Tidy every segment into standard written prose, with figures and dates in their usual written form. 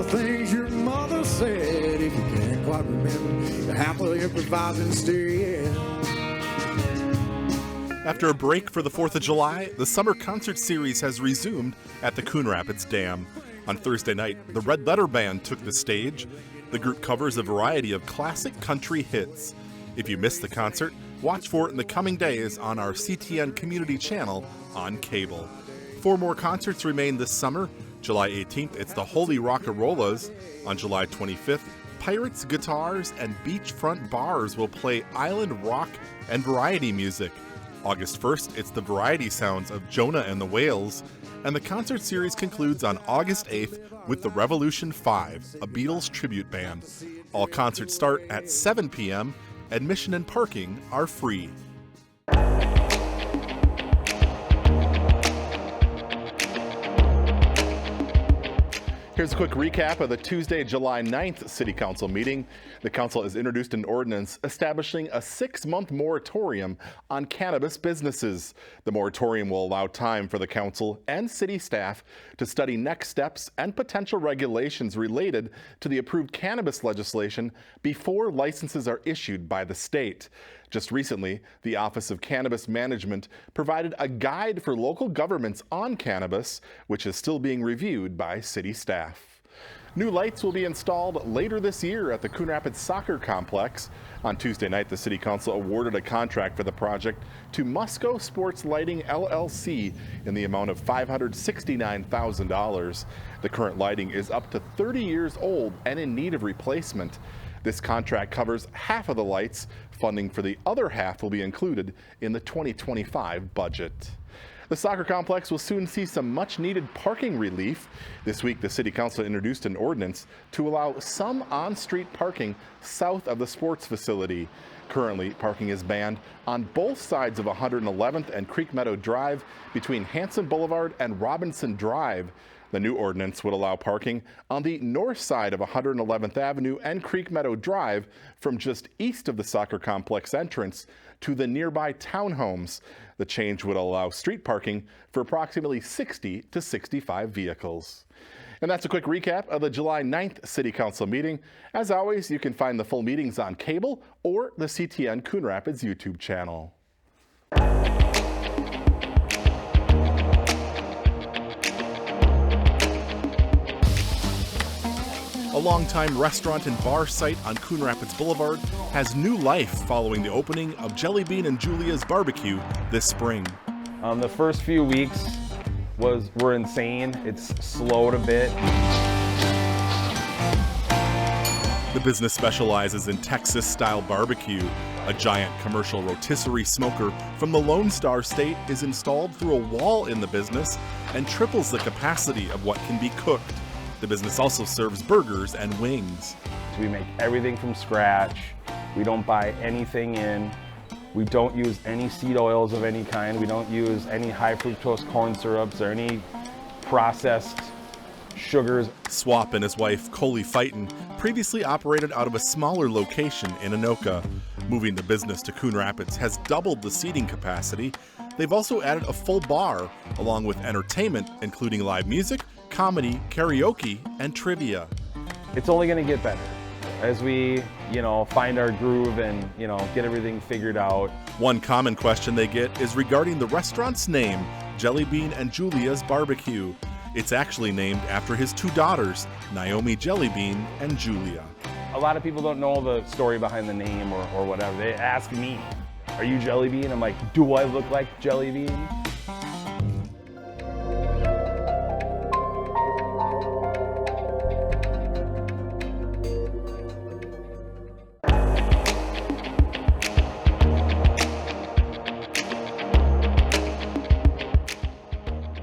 things your mother said. If you can't quite remember, you're happily improvising instead. After a break for the 4th of July, the summer concert series has resumed at the Coon Rapids Dam. On Thursday night, the Red Letter Band took the stage. The group covers a variety of classic country hits. If you missed the concert, watch for it in the coming days on our CTN community channel on cable. 4 more concerts remain this summer. July 18th, it's the Holy Rockarollas. On July 25th, Pirates, Guitars, and Beachfront Bars will play island rock and variety music. August 1st, it's the variety sounds of Jonah and the Whales, and the concert series concludes on August 8th with the Revolution 5, a Beatles tribute band. All concerts start at 7 p.m. Admission and parking are free. Here's a quick recap of the Tuesday, July 9th City Council meeting. The Council has introduced an ordinance establishing a 6-month moratorium on cannabis businesses. The moratorium will allow time for the Council and City staff to study next steps and potential regulations related to the approved cannabis legislation before licenses are issued by the state. Just recently, the Office of Cannabis Management provided a guide for local governments on cannabis, which is still being reviewed by city staff. New lights will be installed later this year at the Coon Rapids Soccer Complex. On Tuesday night, the City Council awarded a contract for the project to Musco Sports Lighting LLC in the amount of $569,000. The current lighting is up to 30 years old and in need of replacement. This contract covers half of the lights. Funding for the other half will be included in the 2025 budget. The soccer complex will soon see some much-needed parking relief. This week, the City Council introduced an ordinance to allow some on-street parking south of the sports facility. Currently, parking is banned on both sides of 111th and Creek Meadow Drive between Hanson Boulevard and Robinson Drive. The new ordinance would allow parking on the north side of 111th Avenue and Creek Meadow Drive from just east of the soccer complex entrance to the nearby townhomes. The change would allow street parking for approximately 60 to 65 vehicles. And that's a quick recap of the July 9th City Council meeting. As always, you can find the full meetings on cable or the CTN Coon Rapids YouTube channel. A longtime restaurant and bar site on Coon Rapids Boulevard has new life following the opening of Jelly Bean and Julia's Barbecue this spring. The first few weeks were insane. It's slowed a bit. The business specializes in Texas-style barbecue. A giant commercial rotisserie smoker from the Lone Star State is installed through a wall in the business and triples the capacity of what can be cooked. The business also serves burgers and wings. We make everything from scratch. We don't buy anything in. We don't use any seed oils of any kind. We don't use any high fructose corn syrups or any processed sugars. Swap and his wife, Coley Fighton, previously operated out of a smaller location in Anoka. Moving the business to Coon Rapids has doubled the seating capacity. They've also added a full bar, along with entertainment, including live music, comedy, karaoke, and trivia. It's only going to get better as we, find our groove and, get everything figured out. One common question they get is regarding the restaurant's name, Jelly Bean and Julia's Barbecue. It's actually named after his 2 daughters, Naomi Jelly Bean and Julia. A lot of people don't know the story behind the name or whatever. They ask me, are you Jelly Bean? I'm like, do I look like Jelly Bean?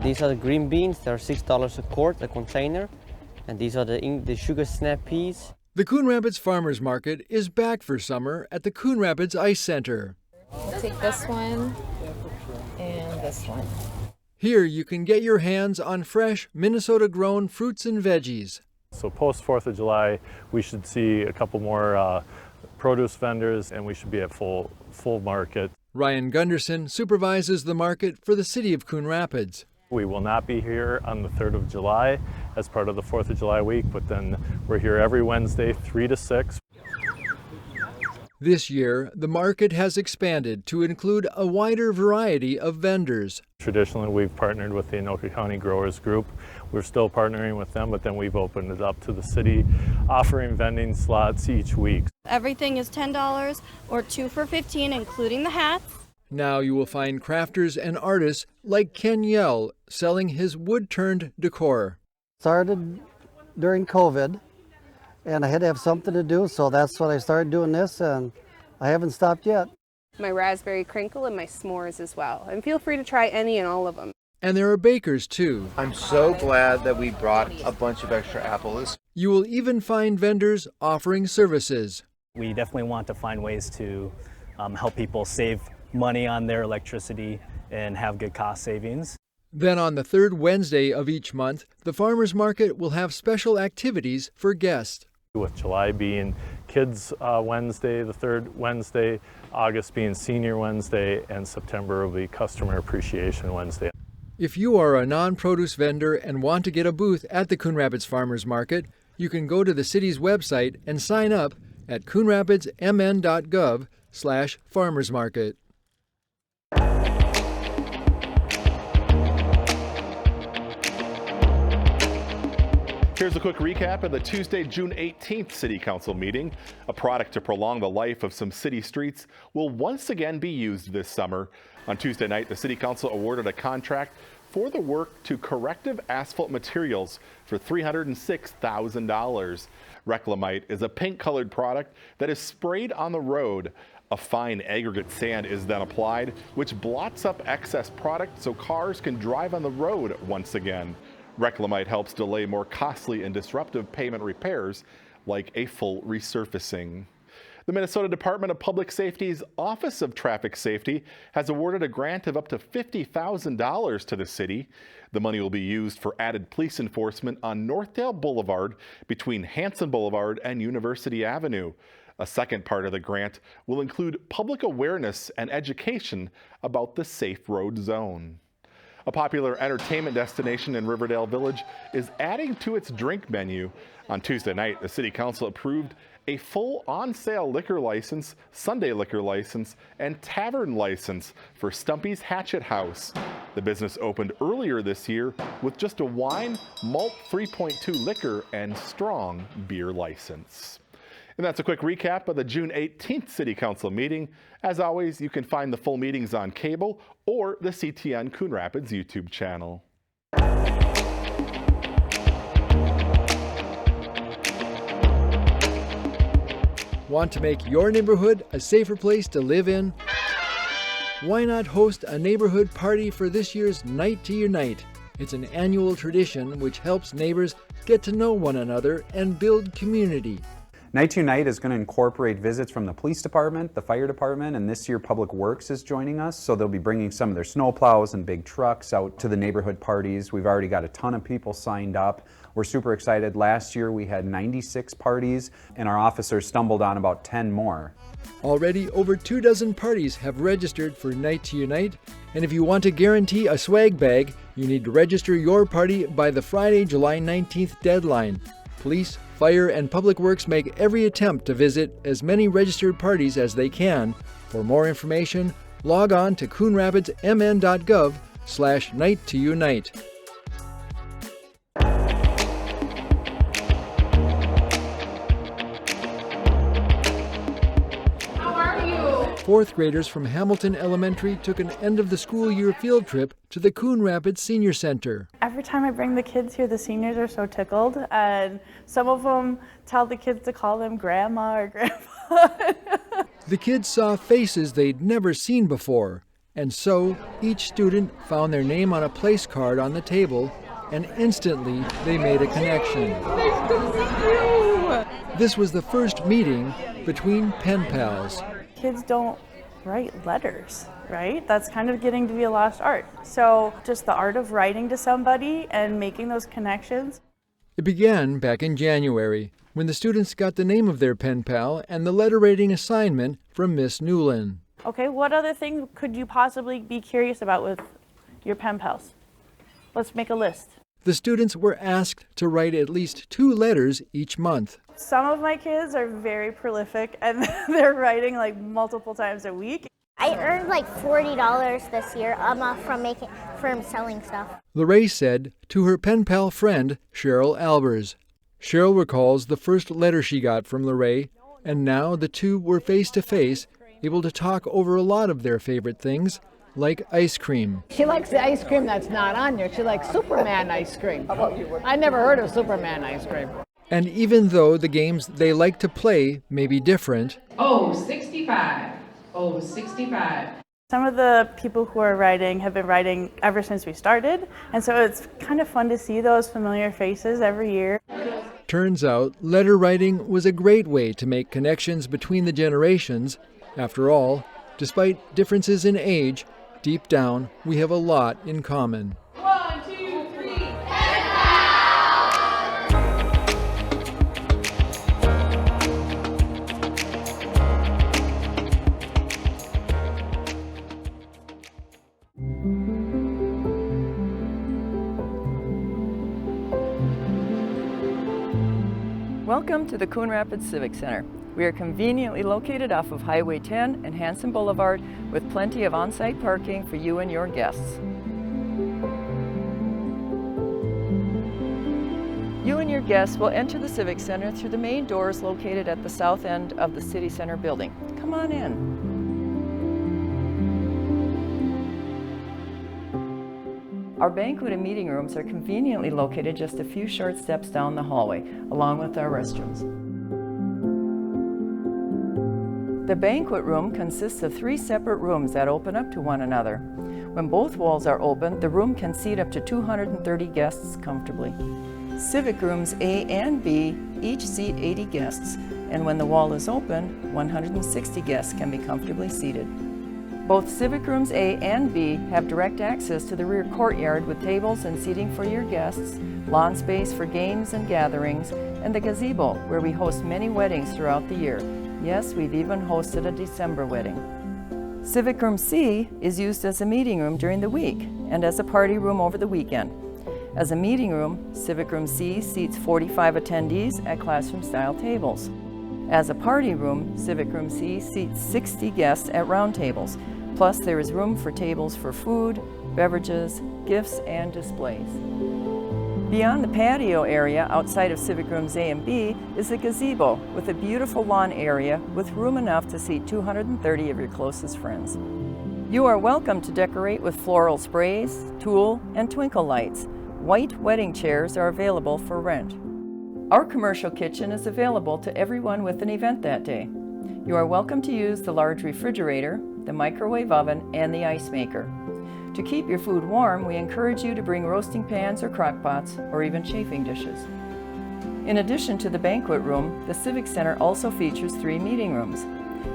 These are the green beans. They're $6 a quart, a container. And these are the sugar snap peas. The Coon Rapids Farmers Market is back for summer at the Coon Rapids Ice Center. I'll take this one and this one. Here you can get your hands on fresh Minnesota-grown fruits and veggies. So post 4th of July, we should see a couple more produce vendors and we should be at full market. Ryan Gunderson supervises the market for the city of Coon Rapids. We will not be here on the 3rd of July as part of the 4th of July week, but then we're here every Wednesday, 3 to 6. This year, the market has expanded to include a wider variety of vendors. Traditionally, we've partnered with the Anoka County Growers Group. We're still partnering with them, but then we've opened it up to the city, offering vending slots each week. Everything is $10 or 2 for $15, including the hats. Now you will find crafters and artists like Ken Yell selling his wood-turned decor. Started during COVID, and I had to have something to do, so that's when I started doing this, and I haven't stopped yet. My raspberry crinkle and my s'mores as well. And feel free to try any and all of them. And there are bakers too. I'm so glad that we brought a bunch of extra apples. You will even find vendors offering services. We definitely want to find ways to help people save money on their electricity and have good cost savings. Then on the third Wednesday of each month, the farmers market will have special activities for guests. With July being Kids Wednesday, the third Wednesday, August being Senior Wednesday, and September will be Customer Appreciation Wednesday. If you are a non-produce vendor and want to get a booth at the Coon Rapids Farmers Market, you can go to the city's website and sign up at coonrapidsmn.gov/farmersmarket. Here's a quick recap of the Tuesday, June 18th City Council meeting. A product to prolong the life of some city streets will once again be used this summer. On Tuesday night, the City Council awarded a contract for the work to Corrective Asphalt Materials for $306,000. Reclamite is a pink-colored product that is sprayed on the road. A fine aggregate sand is then applied, which blots up excess product so cars can drive on the road once again. Reclamite helps delay more costly and disruptive pavement repairs like a full resurfacing. The Minnesota Department of Public Safety's Office of Traffic Safety has awarded a grant of up to $50,000 to the city. The money will be used for added police enforcement on Northdale Boulevard between Hanson Boulevard and University Avenue. A second part of the grant will include public awareness and education about the safe road zone. A popular entertainment destination in Riverdale Village is adding to its drink menu. On Tuesday night, the City Council approved a full on-sale liquor license, Sunday liquor license, and tavern license for Stumpy's Hatchet House. The business opened earlier this year with just a wine, malt 3.2 liquor, and strong beer license. And that's a quick recap of the June 18th City Council meeting. As always, you can find the full meetings on cable or the CTN Coon Rapids YouTube channel. Want to make your neighborhood a safer place to live in? Why not host a neighborhood party for this year's Night to Unite? It's an annual tradition which helps neighbors get to know one another and build community. Night to Unite is going to incorporate visits from the police department, the fire department, and this year Public Works is joining us. So they'll be bringing some of their snow plows and big trucks out to the neighborhood parties. We've already got a ton of people signed up. We're super excited. Last year we had 96 parties and our officers stumbled on about 10 more. Already over 24 parties have registered for Night to Unite, and if you want to guarantee a swag bag, you need to register your party by the Friday, July 19th deadline. Police, fire, and Public Works make every attempt to visit as many registered parties as they can. For more information, log on to coonrapidsmn.gov/night-to-unite. Fourth graders from Hamilton Elementary took an end-of-the-school year field trip to the Coon Rapids Senior Center. Every time I bring the kids here, the seniors are so tickled, and some of them tell the kids to call them Grandma or Grandpa. The kids saw faces they'd never seen before, and so each student found their name on a place card on the table, and instantly they made a connection. Nice to see you! This was the first meeting between pen pals. Kids don't write letters, right? That's kind of getting to be a lost art. So just the art of writing to somebody and making those connections. It began back in January, when the students got the name of their pen pal and the letter rating assignment from Miss Newland. Okay, what other thing could you possibly be curious about with your pen pals? Let's make a list. The students were asked to write at least 2 letters each month. Some of my kids are very prolific and they're writing like multiple times a week. I earned like $40 this year from selling stuff. Lorraine said to her pen pal friend, Cheryl Albers. Cheryl recalls the first letter she got from Lorraine, and now the two were face to face, able to talk over a lot of their favorite things, like ice cream. She likes the ice cream that's not on there. She likes Superman ice cream. I never heard of Superman ice cream. And even though the games they like to play may be different, Oh, 65. Oh, 65. Some of the people who are writing have been writing ever since we started, and so it's kind of fun to see those familiar faces every year. turns out letter writing was a great way to make connections between the generations. After all, despite differences in age, deep down we have a lot in common. 1, 2, 3, Welcome to the Coon Rapids Civic Center. We are conveniently located off of Highway 10 and Hanson Boulevard with plenty of on-site parking for you and your guests. You and your guests will enter the Civic Center through the main doors located at the south end of the City Center building. Come on in. Our banquet and meeting rooms are conveniently located just a few short steps down the hallway, along with our restrooms. The banquet room consists of 3 separate rooms that open up to one another. When both walls are open, the room can seat up to 230 guests comfortably. Civic rooms A and B each seat 80 guests, and when the wall is open, 160 guests can be comfortably seated. Both Civic Rooms A and B have direct access to the rear courtyard with tables and seating for your guests, lawn space for games and gatherings, and the gazebo where we host many weddings throughout the year. Yes, we've even hosted a December wedding. Civic Room C is used as a meeting room during the week and as a party room over the weekend. As a meeting room, Civic Room C seats 45 attendees at classroom-style tables. As a party room, Civic Room C seats 60 guests at round tables. Plus, there is room for tables for food, beverages, gifts, and displays. Beyond the patio area outside of Civic Rooms A and B is a gazebo with a beautiful lawn area with room enough to seat 230 of your closest friends. You are welcome to decorate with floral sprays, tulle, and twinkle lights. White wedding chairs are available for rent. Our commercial kitchen is available to everyone with an event that day. You are welcome to use the large refrigerator, the microwave oven, and the ice maker. To keep your food warm, we encourage you to bring roasting pans or crock pots, or even chafing dishes. In addition to the banquet room, the Civic Center also features 3 meeting rooms.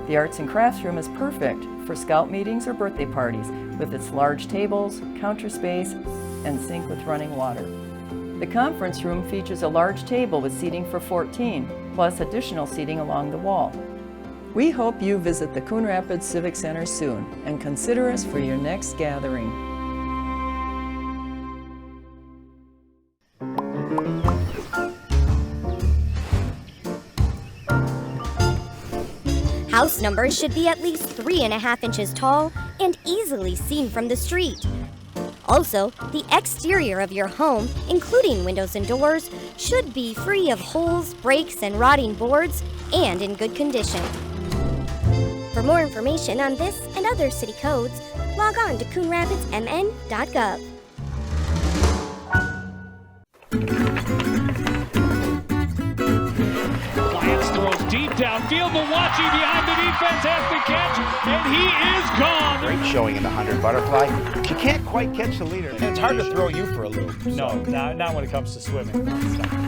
The Arts and Crafts room is perfect for scout meetings or birthday parties, with its large tables, counter space, and sink with running water. The conference room features a large table with seating for 14, plus additional seating along the wall. We hope you visit the Coon Rapids Civic Center soon and consider us for your next gathering. House numbers should be at least 3.5 inches tall and easily seen from the street. Also, the exterior of your home, including windows and doors, should be free of holes, breaks, and rotting boards, and in good condition. For more information on this and other city codes, log on to coonrapidsmn.gov. Lyons throws deep downfield. Milwaukee behind the defense has the catch, and he is gone. Great showing in the 100 butterfly. She can't quite catch the leader. It's hard to throw you for a loop. No, not when it comes to swimming.